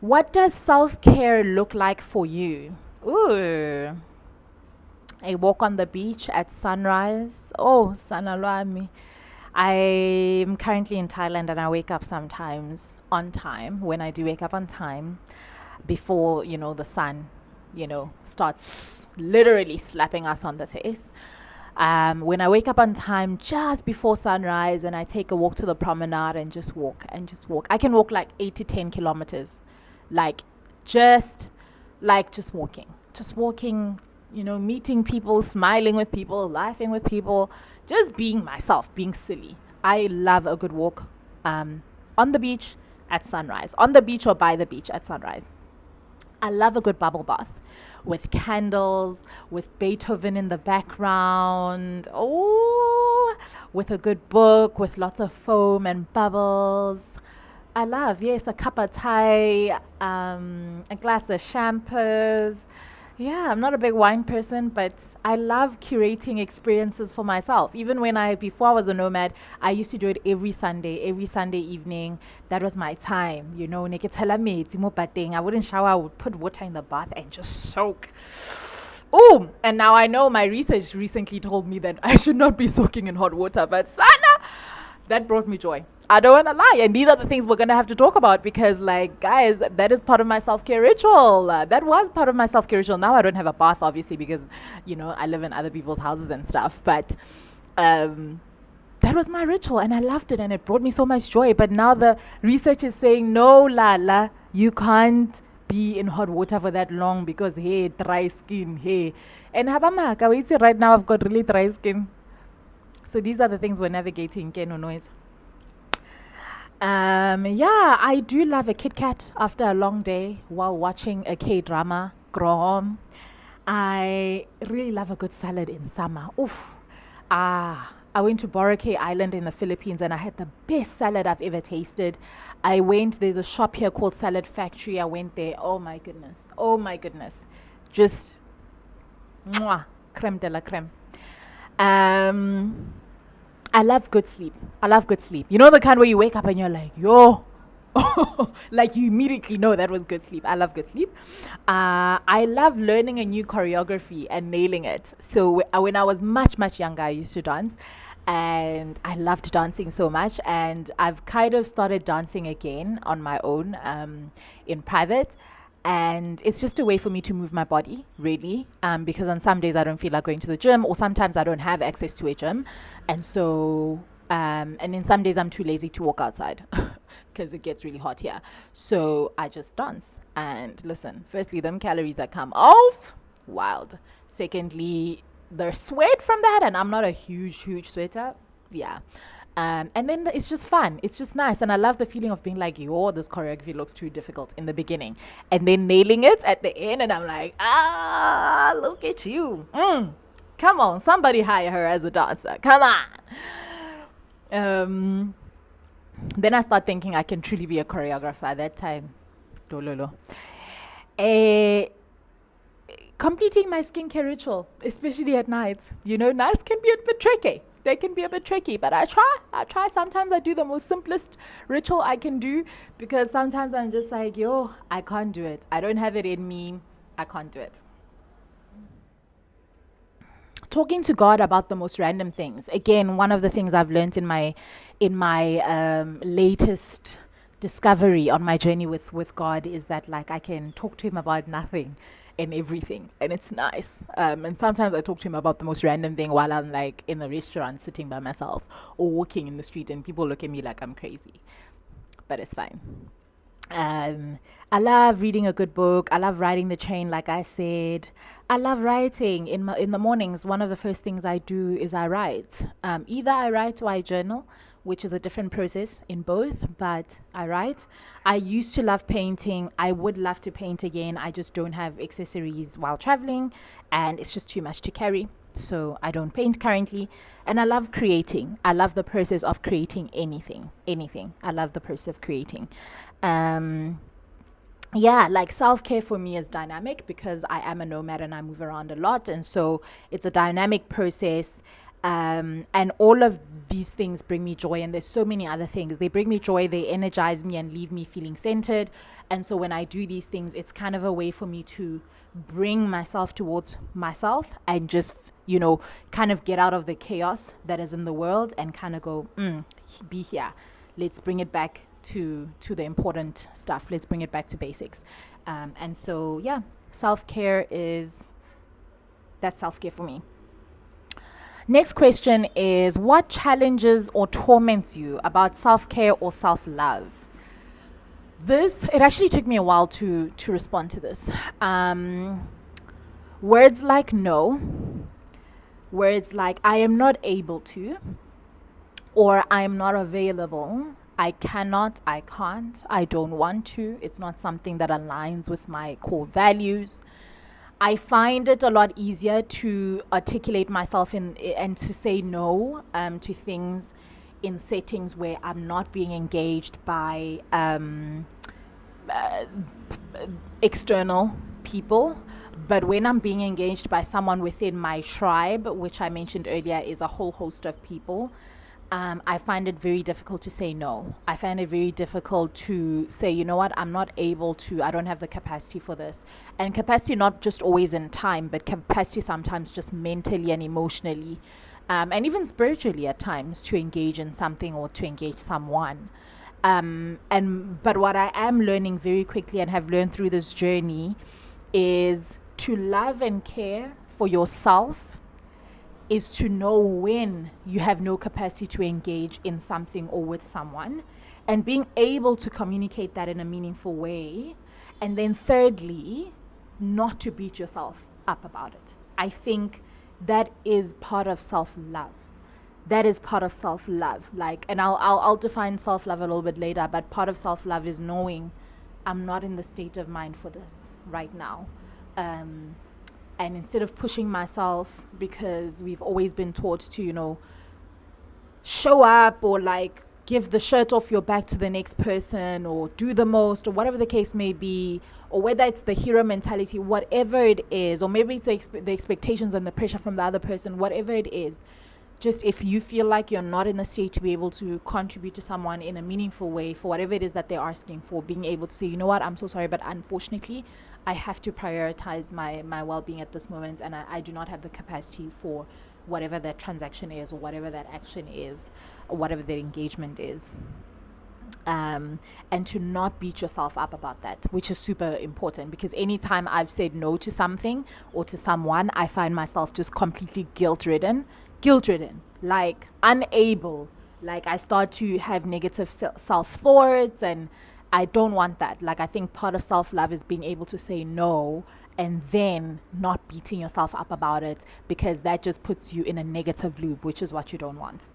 What does self-care look like for you? Ooh, a walk on the beach at sunrise. Oh, sanalwami. I'm currently in Thailand and I wake up sometimes on time. When I do wake up on time, before the sun starts literally slapping us on the face. When I wake up on time just before sunrise and I take a walk to the promenade and just walk and just walk. I can walk like 8 to 10 kilometers, like just just walking, meeting people, smiling with people, laughing with people, just being myself, being silly. I love a good walk on the beach at sunrise, on the beach or by the beach at sunrise. I love a good bubble bath with candles, with Beethoven in the background. Oh, with a good book, with lots of foam and bubbles. I love, yes, a cup of tea, a glass of champers. Yeah, I'm not a big wine person, but I love curating experiences for myself. Even before I was a nomad, I used to do it every Sunday evening. That was my time, I wouldn't shower, I would put water in the bath and just soak. Oh, and now I know my research recently told me that I should not be soaking in hot water, but Sana, that brought me joy. I don't want to lie. And these are the things we're going to have to talk about because, like, guys, that is part of my self care ritual. That was part of my self care ritual. Now I don't have a bath, obviously, because, I live in other people's houses and stuff. But that was my ritual and I loved it and it brought me so much joy. But now the research is saying, no, Lala, you can't be in hot water for that long because, hey, dry skin, hey. And Habamaka, we see right now I've got really dry skin. So these are the things we're navigating, Keno noise. Yeah, I do love a Kit Kat after a long day while watching a K drama. Grom. I really love a good salad in summer. Oof. I went to Boracay Island in the Philippines and I had the best salad I've ever tasted. There's a shop here called Salad Factory. I went there. Oh my goodness. Oh my goodness. Just mwah, creme de la creme. Um, I love good sleep. I love good sleep. You know the kind where you wake up and you're like, yo, like you immediately know that was good sleep. I love good sleep. I love learning a new choreography and nailing it. So when I was much younger, I used to dance, and I loved dancing so much. And I've kind of started dancing again on my own in private. And it's just a way for me to move my body, really, because on some days I don't feel like going to the gym, or sometimes I don't have access to a gym, and so and then some days I'm too lazy to walk outside because it gets really hot here. So I just dance and listen. Firstly, them calories that come off, wild. Secondly, the sweat from that, and I'm not a huge sweater. Yeah. And then it's just fun. It's just nice. And I love the feeling of being like, yo, this choreography looks too difficult in the beginning. And then nailing it at the end. And I'm like, look at you. Come on, somebody hire her as a dancer. Come on. Um, then I start thinking I can truly be a choreographer at that time. Dololo. Eh, Completing my skincare ritual, especially at night. Nights can be a bit tricky. They can be a bit tricky, but I try. Sometimes I do the most simplest ritual I can do because sometimes I'm just like, yo, I can't do it. I don't have it in me. I can't do it. Talking to God about the most random things. Again, one of the things I've learned in my latest discovery on my journey with God is that like I can talk to him about nothing and everything, and it's nice. And sometimes I talk to him about the most random thing while I'm like in a restaurant sitting by myself or walking in the street, and people look at me like I'm crazy, but it's fine. I love reading a good book. I love riding the train, like I said. I love writing. In the mornings, one of the first things I do is I write. Either I write or I journal, which is a different process in both, but I write. I used to love painting. I would love to paint again. I just don't have accessories while traveling, and it's just too much to carry. So I don't paint currently. And I love creating. I love the process of creating anything. Anything. I love the process of creating. Um, yeah, like self care for me is dynamic because I am a nomad and I move around a lot. And so it's a dynamic process. And all of these things bring me joy, and there's so many other things. They bring me joy, they energize me and leave me feeling centered. And so when I do these things, it's kind of a way for me to bring myself towards myself and just, kind of get out of the chaos that is in the world and kind of go, be here. Let's bring it back to the important stuff. Let's bring it back to basics. And so, yeah, self-care that's self-care for me. Next question is, what challenges or torments you about self-care or self-love? It actually took me a while to respond to this. Words like no, words like I am not able to, or I am not available, I cannot, I can't, I don't want to, it's not something that aligns with my core values. I find it a lot easier to articulate myself and to say no to things in settings where I'm not being engaged by external people. But when I'm being engaged by someone within my tribe, which I mentioned earlier is a whole host of people, I find it very difficult to say no. I find it very difficult to say, you know what, I'm not able to, I don't have the capacity for this. And capacity not just always in time, but capacity sometimes just mentally and emotionally, and even spiritually at times, to engage in something or to engage someone. But what I am learning very quickly and have learned through this journey is to love and care for yourself, is to know when you have no capacity to engage in something or with someone, and being able to communicate that in a meaningful way. And then thirdly, not to beat yourself up about it. I think that is part of self-love. That is part of self-love. And I'll define self-love a little bit later, but part of self-love is knowing I'm not in the state of mind for this right now. And instead of pushing myself, because we've always been taught to, show up or give the shirt off your back to the next person or do the most or whatever the case may be, or whether it's the hero mentality, whatever it is, or maybe it's the expectations and the pressure from the other person, whatever it is, just if you feel like you're not in the state to be able to contribute to someone in a meaningful way for whatever it is that they're asking for, being able to say, you know what, I'm so sorry, but unfortunately I have to prioritize my well-being at this moment, and I do not have the capacity for whatever that transaction is, or whatever that action is, or whatever that engagement is. And to not beat yourself up about that, which is super important, because anytime I've said no to something or to someone, I find myself just completely guilt-ridden, unable. I start to have negative self-thoughts, and I don't want that. I think part of self-love is being able to say no and then not beating yourself up about it, because that just puts you in a negative loop, which is what you don't want.